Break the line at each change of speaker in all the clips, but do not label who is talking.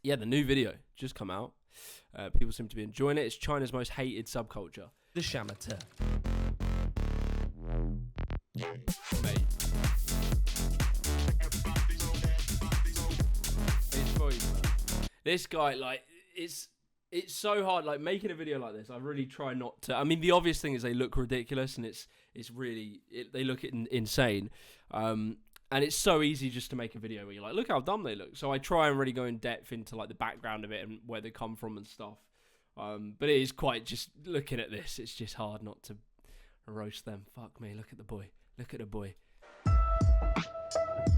Yeah, the new video just come out. People seem to be enjoying it. It's China's most hated subculture.
The shamateur.
Mate. It's for you, man. This guy, like, it's so hard. Like, making a video like this, I really try not to. I mean, the obvious thing is they look ridiculous, and it's really they look insane. And it's so easy just to make a video where you're like, look how dumb they look. So I try and really go in depth into like the background of it and where they come from and stuff. But it is quite, just looking at this, it's just hard not to roast them. Fuck me, look at the boy. Look at the boy.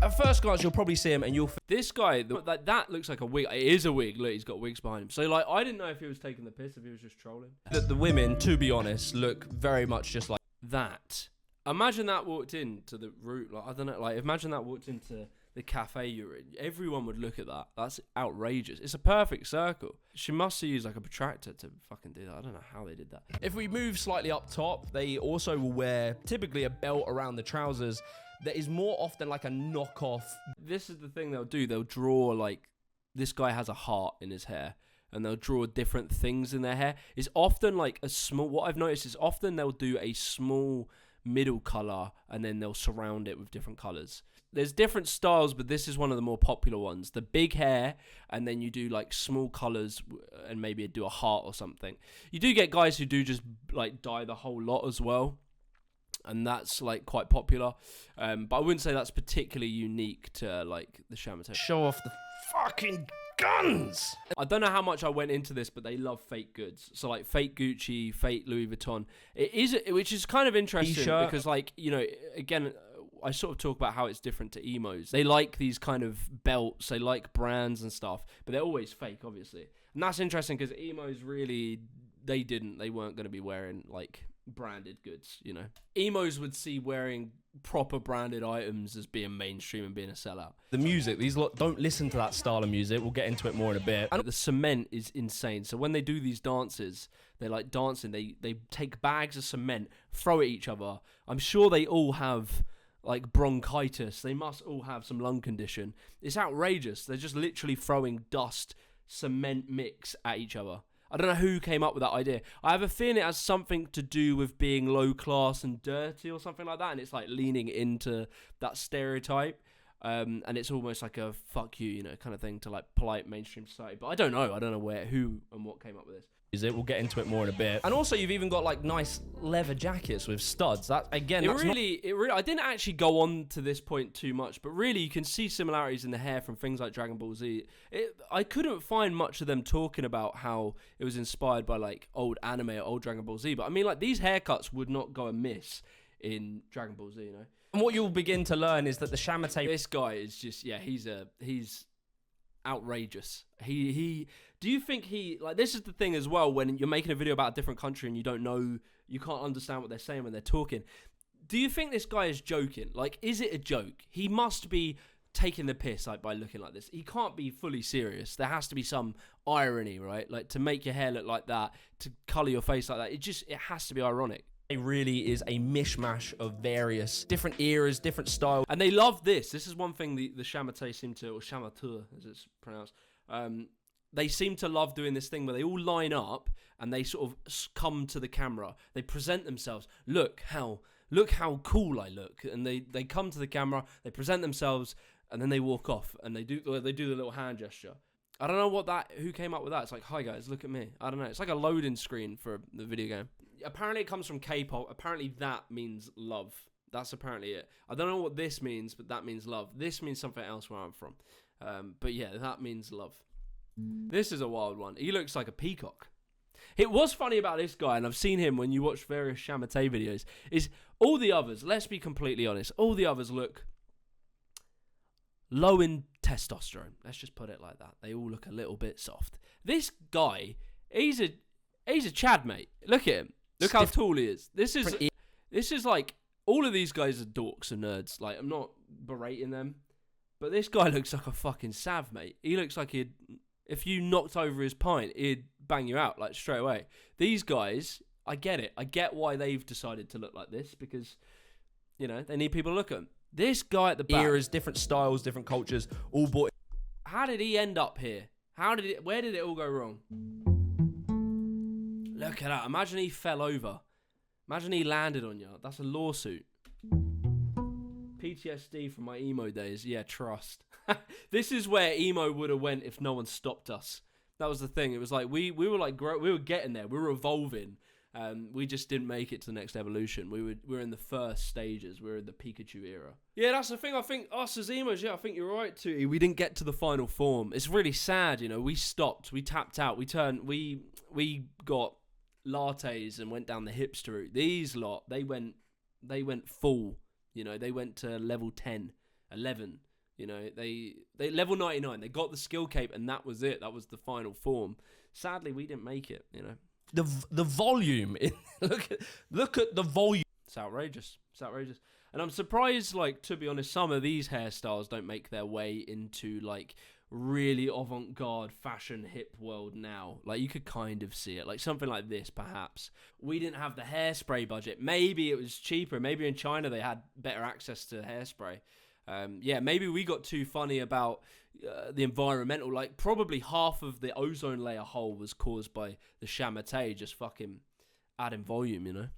At first glance, you'll probably see him and you'll...
This guy, that looks like a wig. It is a wig. Look, he's got wigs behind him. So, like, I didn't know if he was taking the piss, if he was just trolling.
The women, to be honest, look very much just like...
That. Imagine that walked into the route. Like, I don't know. Like, imagine that walked into the cafe you're in. Everyone would look at that. That's outrageous. It's a perfect circle. She must have used like a protractor to fucking do that. I don't know how they did that.
If we move slightly up top, they also will wear typically a belt around the trousers that is more often like a knockoff.
This is the thing they'll do. They'll draw, like, this guy has a heart in his hair, and they'll draw different things in their hair. It's often like a small... What I've noticed is often they'll do a small middle color and then they'll surround it with different colors. There's different styles, but this is one of the more popular ones. The big hair, and then you do like small colors and maybe do a heart or something. You do get guys who do just like dye the whole lot as well, and that's like quite popular. But I wouldn't say that's particularly unique to like the shamateur.
Show off the fucking guns!
I don't know how much I went into this, but they love fake goods. So like fake Gucci, fake Louis Vuitton. Which is kind of interesting
T-shirt.
Because, like, you know, again, I sort of talk about how it's different to emos. They like these kind of belts, they like brands and stuff, but they're always fake, obviously. And that's interesting because emos really, they weren't going to be wearing like branded goods, you know. Emos would see wearing proper branded items as being mainstream and being a sellout.
The music, these lot don't listen to that style of music. We'll get into it more in a bit.
And the cement is insane. So when they do these dances, they're like dancing, they take bags of cement, throw at each other. I'm sure they all have like bronchitis. They must all have some lung condition. It's outrageous. They're just literally throwing dust, cement mix at each other. I don't know who came up with that idea. I have a feeling it has something to do with being low class and dirty or something like that, and it's like leaning into that stereotype. And it's almost like a fuck you, you know, kind of thing to like polite mainstream society. But I don't know who and what came up with this.
We'll get into it more in a bit. And also, you've even got like nice leather jackets with studs. That again,
I didn't actually go on to this point too much, but really you can see similarities in the hair from things like Dragon Ball Z. I couldn't find much of them talking about how it was inspired by like old anime or old Dragon Ball Z. But I mean, like, these haircuts would not go amiss in Dragon Ball Z, you know.
And what you'll begin to learn is that the shamateur...
This guy is just, yeah, he's outrageous. Do you think like, this is the thing as well, when you're making a video about a different country and you can't understand what they're saying when they're talking. Do you think this guy is joking? Like, is it a joke? He must be taking the piss, like, by looking like this. He can't be fully serious. There has to be some irony, right? Like, to make your hair look like that, to colour your face like that, it has to be ironic.
It really is a mishmash of various different eras, different styles.
And they love this. This is one thing the shamateur seem to, or shamateur as it's pronounced, they seem to love doing this thing where they all line up and they sort of come to the camera. They present themselves. Look how cool I look. And they come to the camera, they present themselves, and then they walk off and they do the little hand gesture. I don't know who came up with that. It's like, hi guys, look at me. I don't know. It's like a loading screen for the video game. Apparently it comes from K-pop. Apparently that means love. That's apparently it. I don't know what this means, but that means love. This means something else where I'm from. But yeah, that means love. This is a wild one. He looks like a peacock. It was funny about this guy, and I've seen him when you watch various shamateur videos, is all the others, let's be completely honest, all the others look low in testosterone. Let's just put it like that. They all look a little bit soft. This guy, he's a Chad, mate. Look at him. Look how tall he is. This is like, all of these guys are dorks and nerds. Like, I'm not berating them, but this guy looks like a fucking sav, mate. He looks like if you knocked over his pint, he'd bang you out, like, straight away. These guys, I get it. I get why they've decided to look like this, because, you know, they need people to look at them. This guy at the back...
Eras, different styles, different cultures, all bought...
How did he end up here? Where did it all go wrong? Look at that. Imagine he fell over. Imagine he landed on you. That's a lawsuit. PTSD from my emo days. Yeah, trust. This is where emo would have went if no one stopped us. That was the thing. It was like we were like we were getting there. We were evolving. We just didn't make it to the next evolution. We were in the first stages. We were in the Pikachu era. Yeah, that's the thing. I think us as emos, yeah, I think you're right, Tootie. We didn't get to the final form. It's really sad, you know. We stopped. We tapped out. We got lattes and went down the hipster route. These lot, they went full. You know, they went to level 10, 11. You know, they level 99. They got the skill cape, and that was it. That was the final form. Sadly, we didn't make it. You know,
the volume. Look at the volume.
It's outrageous. It's outrageous. And I'm surprised, like, to be honest, some of these hairstyles don't make their way into like really avant-garde fashion hip world now. Like, you could kind of see it, like something like this perhaps. We didn't have the hairspray budget. Maybe it was cheaper. Maybe in China they had better access to hairspray. Yeah, maybe we got too funny about the environmental. Like, probably half of the ozone layer hole was caused by the Chamoté just fucking adding volume, you know.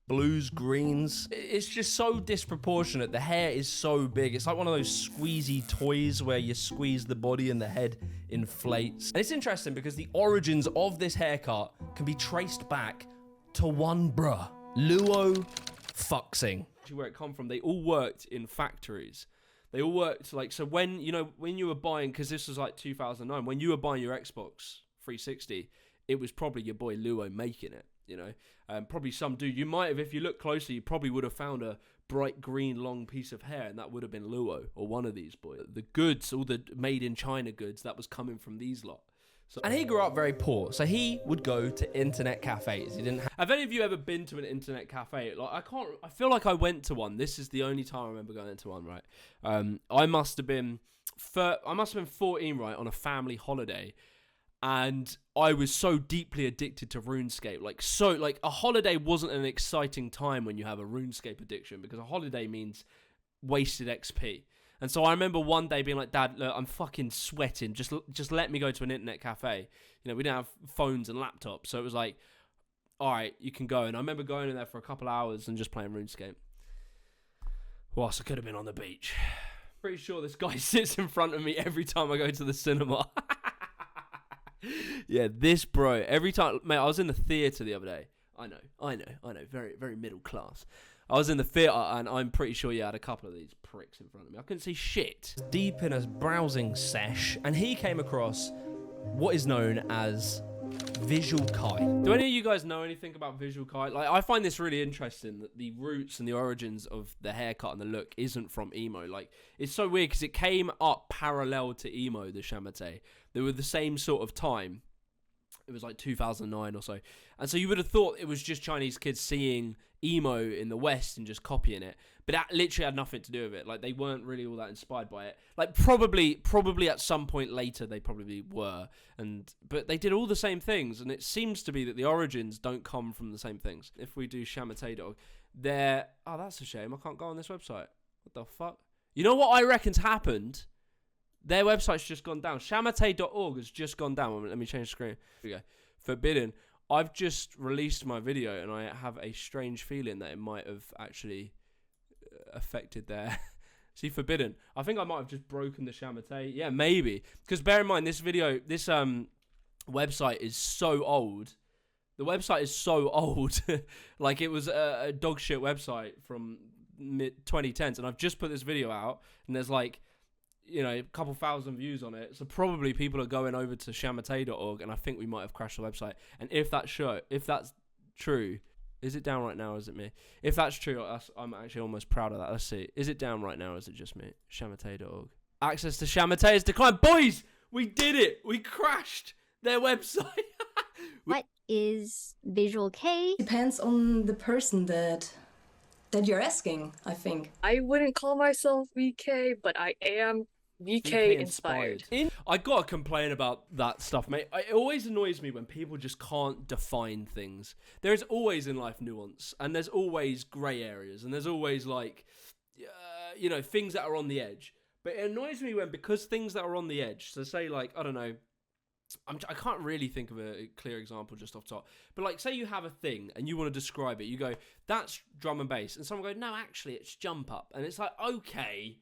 Blues, greens. It's just so disproportionate. The hair is so big. It's like one of those squeezy toys where you squeeze the body and the head inflates. And it's interesting because the origins of this haircut can be traced back to one bruh, Luo Fuxing.
Where it come from, they all worked in factories. They all worked like, so when you were buying, because this was like 2009, when you were buying your Xbox 360, it was probably your boy Luo making it. You know, probably some dude. You might have, if you look closely, you probably would have found a bright green long piece of hair, and that would have been Luo or one of these boys. The goods, all the made in China goods, that was coming from these lot. So,
and he grew up very poor, so he would go to internet cafes. He didn't
have any of you ever been to an internet cafe? Like, I feel like I went to one. This is the only time I remember going to one, right? I must have been 14, right, on a family holiday. And I was so deeply addicted to RuneScape. Like a holiday wasn't an exciting time when you have a RuneScape addiction, because a holiday means wasted XP. And so I remember one day being like, Dad, look, I'm fucking sweating. Just let me go to an internet cafe. You know, we didn't have phones and laptops. So it was like, all right, you can go. And I remember going in there for a couple hours and just playing RuneScape. Whilst I could have been on the beach. Pretty sure this guy sits in front of me every time I go to the cinema. Yeah, this bro, every time, mate, I was in the theatre the other day. I know, very, very middle class. I was in the theatre, and I'm pretty sure you had a couple of these pricks in front of me. I couldn't see shit.
Deep in a browsing sesh, and he came across what is known as Visual Kai.
Do any of you guys know anything about Visual Kai? Like, I find this really interesting, that the roots and the origins of the haircut and the look isn't from emo. Like, it's so weird because it came up parallel to emo, the Chamoté. They were the same sort of time. It was like 2009 or so. And so you would have thought it was just Chinese kids seeing emo in the West and just copying it. But that literally had nothing to do with it. Like, they weren't really all that inspired by it. Like, probably at some point later they probably were. But they did all the same things. And it seems to be that the origins don't come from the same things. If we do Chamoté Dog, oh, that's a shame. I can't go on this website. What the fuck? You know what I reckon's happened? Their website's just gone down. Chamoté.org has just gone down. Let me change the screen. Here we go. Forbidden. I've just released my video, and I have a strange feeling that it might have actually affected their... See, Forbidden. I think I might have just broken the Chamoté. Yeah, maybe. Because bear in mind, this website is so old. The website is so old. Like, it was a dog shit website from mid-2010s, and I've just put this video out, and there's like... you know, a couple thousand views on it. So probably people are going over to chamoté.org, and I think we might have crashed the website. And if that's true, is it down right now or is it me? If that's true, I'm actually almost proud of that. Let's see. Is it down right now or is it just me? Chamoté.org. Access to Chamoté is declined. Boys, we did it. We crashed their website.
What is Visual K?
Depends on the person that you're asking, I think.
I wouldn't call myself VK, but I am VK inspired.
I gotta complain about that stuff, mate. It always annoys me when people just can't define things. There is always in life nuance, and there's always grey areas, and there's always like, you know, things that are on the edge. But it annoys me when, because things that are on the edge, so say like, I don't know, I can't really think of a clear example just off top. But like, say you have a thing and you want to describe it. You go, that's drum and bass. And someone go, no, actually, it's jump up. And it's like, okay,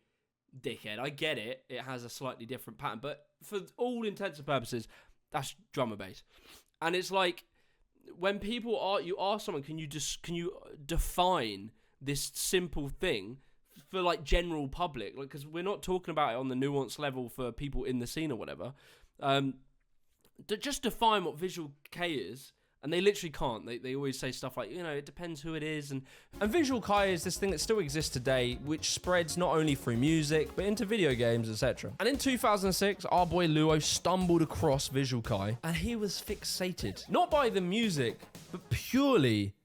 dickhead, I get it. It has a slightly different pattern. But for all intents and purposes, that's drum and bass. And it's like, when you ask someone, can you define this simple thing for like general public? Like, because we're not talking about it on the nuanced level for people in the scene or whatever. Just define what visual K is, and they literally can't. They always say stuff like, it depends who it is. And
visual Kei is this thing that still exists today, which spreads not only through music, but into video games, etc. And in 2006, our boy Luo stumbled across visual Kei, and he was fixated. Not by the music, but purely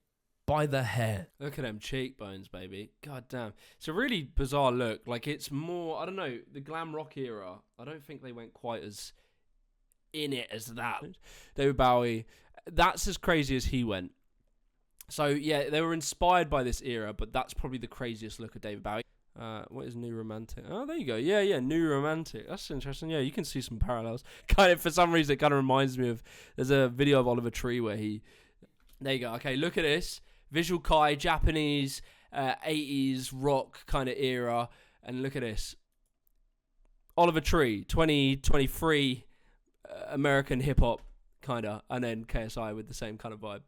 by the hair.
Look at them cheekbones, baby. God damn. It's a really bizarre look. Like, it's more, I don't know, the glam rock era, I don't think they went quite as in it as that. David Bowie, that's as crazy as he went. So yeah, they were inspired by this era, but that's probably the craziest look of David Bowie. What is New Romantic? Oh, there you go. Yeah, New Romantic. That's interesting. Yeah, you can see some parallels. Kind of, for some reason, it kind of reminds me of, there's a video of Oliver Tree where there you go. Okay, look at this. Visual Kei, Japanese, 80s rock kind of era. And look at this. Oliver Tree, 2023, American hip-hop, kind of. And then KSI with the same kind of vibe.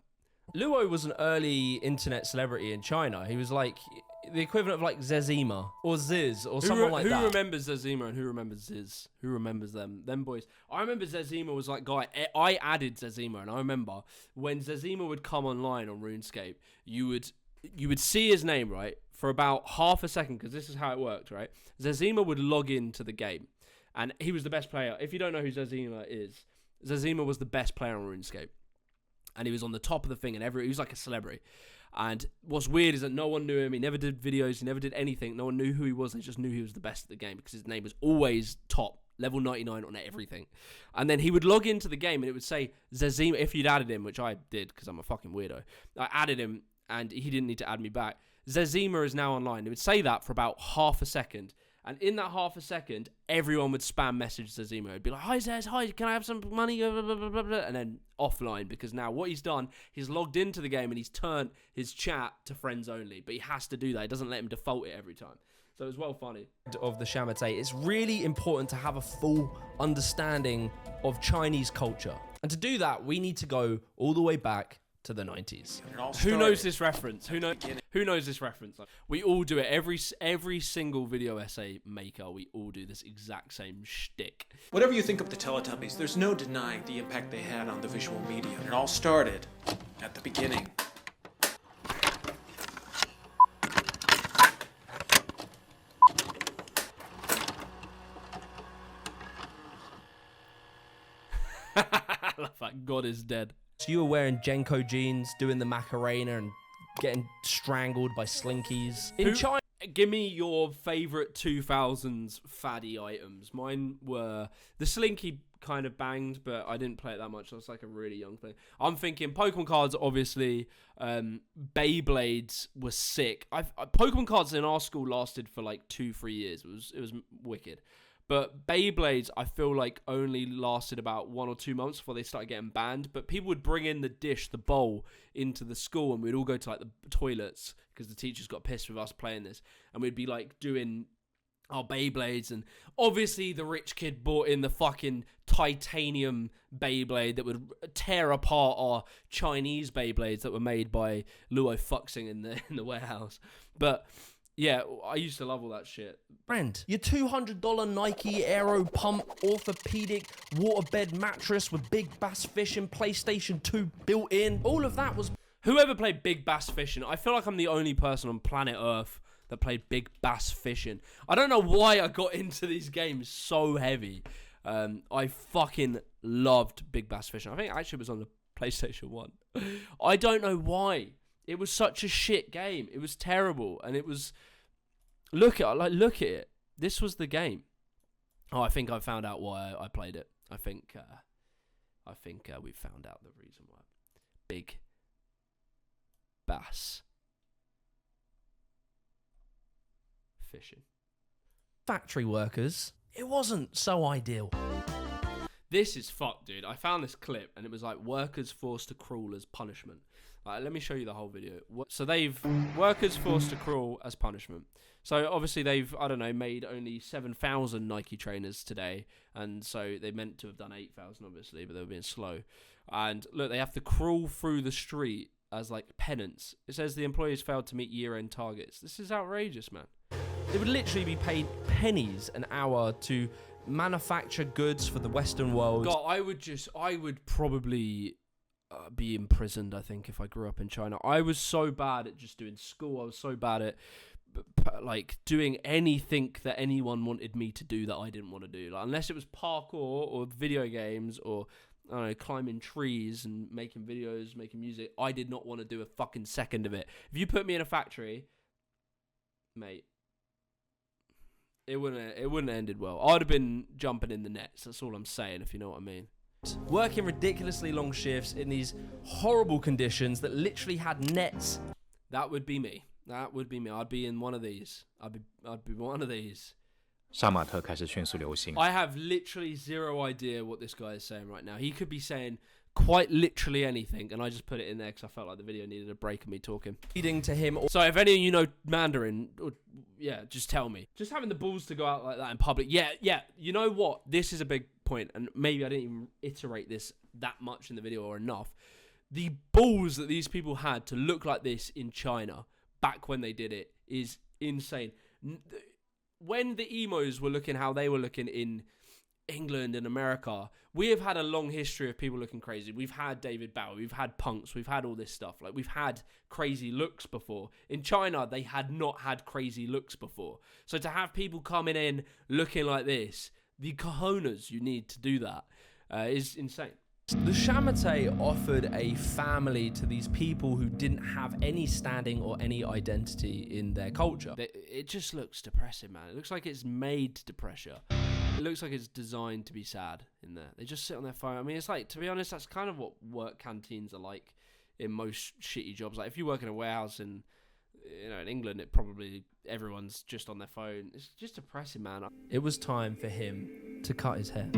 Luo was an early internet celebrity in China. He was like the equivalent of like Zezima or Ziz or someone like that.
Who remembers Zezima and who remembers Ziz? Who remembers them? Them boys. I remember Zezima was like, I added Zezima, and I remember when Zezima would come online on RuneScape, you would see his name, right, for about half a second, because this is how it worked, right? Zezima would log into the game, and he was the best player. If you don't know who Zezima is, Zezima was the best player on RuneScape. And he was on the top of the thing, and he was like a celebrity. And what's weird is that no one knew him. He never did videos. He never did anything. No one knew who he was. They just knew he was the best at the game because his name was always top, level 99 on everything. And then he would log into the game, and it would say Zezima, if you'd added him, which I did because I'm a fucking weirdo. I added him, and he didn't need to add me back. Zezima is now online. It would say that for about half a second. And in that half a second, everyone would spam message Zezima. It'd be like, hi Zez, hi, can I have some money? And then offline, because now what he's done, he's logged into the game and he's turned his chat to friends only. But he has to do that. It doesn't let him default it every time. So it was well funny.
Of the Shamate, it's really important to have a full understanding of Chinese culture. And to do that, we need to go all the way back to the 90s.
Who knows this reference? Who knows this reference? We all do it. Every single video essay maker, we all do this exact same shtick.
Whatever you think of the Teletubbies, there's no denying the impact they had on the visual media. It all started at the beginning.
I love that. God is dead.
So you were wearing Jenko jeans, doing the Macarena and getting strangled by slinkies. In China,
give me your favourite 2000s faddy items. Mine were the slinky kind of banged, but I didn't play it that much. I was like a really young thing. I'm thinking Pokemon cards, obviously. Beyblades were sick. Pokemon cards in our school lasted for like 2-3 years. It was wicked. But Beyblades, I feel like only lasted about 1 or 2 months before they started getting banned. But people would bring in the bowl, into the school, and we'd all go to like the toilets because the teachers got pissed with us playing this. And we'd be like doing our Beyblades. And obviously the rich kid bought in the fucking titanium Beyblade that would tear apart our Chinese Beyblades that were made by Luo Fuxing in the warehouse. But yeah, I used to love all that shit.
Friend, your $200 Nike Aero Pump orthopedic waterbed mattress with Big Bass Fishing PlayStation 2 built in. All of that was...
Whoever played Big Bass Fishing, I feel like I'm the only person on planet Earth that played Big Bass Fishing. I don't know why I got into these games so heavy. I fucking loved Big Bass Fishing. I think it actually was on the PlayStation 1. I don't know why. It was such a shit game. It was terrible, and it was. Look at it. This was the game. Oh, I think I found out why I played it. I think we found out the reason why. Big Bass Fishing.
Factory workers. It wasn't so ideal.
This is fucked, dude. I found this clip and it was like workers forced to crawl as punishment. Let me show you the whole video. So workers forced to crawl as punishment. So obviously they've, I don't know, made only 7,000 Nike trainers today. And so they meant to have done 8,000 obviously, but they were being slow. And look, they have to crawl through the street as like penance. It says the employees failed to meet year-end targets. This is outrageous, man.
They would literally be paid pennies an hour to manufacture goods for the Western world.
God, I would probably be imprisoned, I think, if I grew up in China. I was so bad at just doing school. I was so bad at like doing anything that anyone wanted me to do that I didn't want to do. Like, unless it was parkour or video games or, I don't know, climbing trees and making videos, making music, I did not want to do a fucking second of it. If you put me in a factory, mate, it wouldn't have ended well. I'd have been jumping in the nets. That's all I'm saying, if you know what I mean.
Working ridiculously long shifts in these horrible conditions that literally had nets.
That would be me. That would be me. I'd be in one of these. I'd be one of these.
杀马特开始迅速流行。
I have literally zero idea what this guy is saying right now. He could be saying quite literally anything, and I just put it in there because I felt like the video needed a break of me talking.
Leading to him.
So if any of you know Mandarin, yeah, just tell me. Just having the balls to go out like that in public. Yeah. You know what? This is a big point, and maybe I didn't even iterate this that much in the video or enough. The balls that these people had to look like this in China back when they did it is insane. When the emos were looking how they were looking in England and America, we have had a long history of people looking crazy. We've had David Bowie, we've had punks, we've had all this stuff. Like, we've had crazy looks before. In China, they had not had crazy looks before. So to have people coming in looking like this, the cojones you need to do that is insane.
The Shamate offered a family to these people who didn't have any standing or any identity in their culture.
It just looks depressing, man. It looks like it's made to depress you. It looks like it's designed to be sad in there. They just sit on their phone. I mean, it's like, to be honest, that's kind of what work canteens are like in most shitty jobs. Like, if you work in a warehouse in England, it probably everyone's just on their phone. It's just depressing, man.
It was time for him to cut his hair.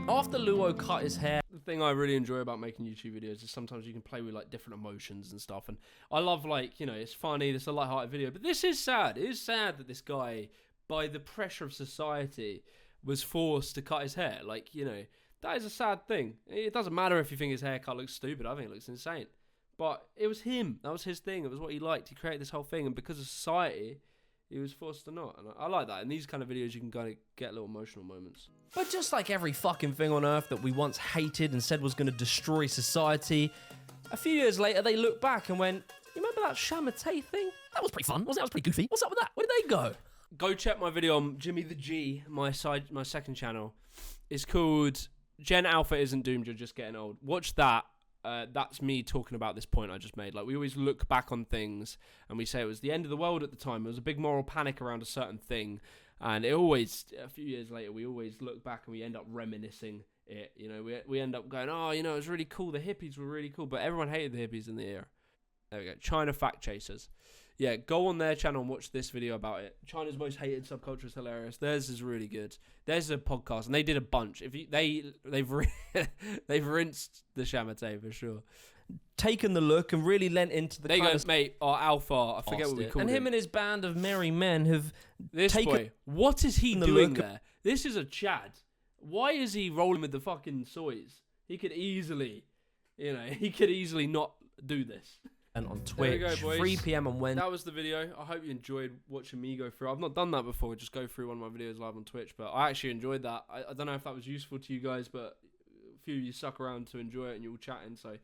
After Luo cut his hair,
the thing I really enjoy about making YouTube videos is sometimes you can play with like different emotions and stuff. And I love, like, you know, it's funny, it's a light-hearted video, but this is sad. It is sad that this guy, by the pressure of society, was forced to cut his hair. Like, you know, that is a sad thing. It doesn't matter if you think his haircut looks stupid. I think it looks insane. But it was him. That was his thing. It was what he liked. He created this whole thing. And because of society, he was forced to not. And I like that. In these kind of videos, you can kind of get little emotional moments.
but just like every fucking thing on earth that we once hated and said was going to destroy society, a few years later they looked back and went, you remember that Shamate thing? That was pretty fun, wasn't it? That was pretty goofy. What's up with that? Where did they go?
Go check my video on Jimmy the G, my second channel. It's called Gen Alpha Isn't Doomed, You're Just Getting Old. Watch that. That's me talking about this point I just made. Like, we always look back on things and we say it was the end of the world at the time. There was a big moral panic around a certain thing. And it always, a few years later, we always look back and we end up reminiscing it. You know, we end up going, oh, you know, it was really cool. The hippies were really cool. But everyone hated the hippies in the era. There we go. China Fact Chasers. Yeah, go on their channel and watch this video about it. China's most hated subculture is hilarious. Theirs is really good. There's a podcast, and they did a bunch. If you, they've rinsed the Shamate for sure.
Taken the look and really lent into the
There you
kind
go,
of
mate. Our Alpha. I forget what we called
and him and his band of merry men have
this
taken
boy. What is he
the
doing
look-
there? This is a Chad. Why is he rolling with the fucking soys? He could easily, not do this.
and on
There we
Twitch,
go, boys.
3 p.m. on Wednesday.
That was the video. I hope you enjoyed watching me go through. I've not done that before, just go through one of my videos live on Twitch, but I actually enjoyed that. I don't know if that was useful to you guys, but a few of you stuck around to enjoy it and you were chatting, so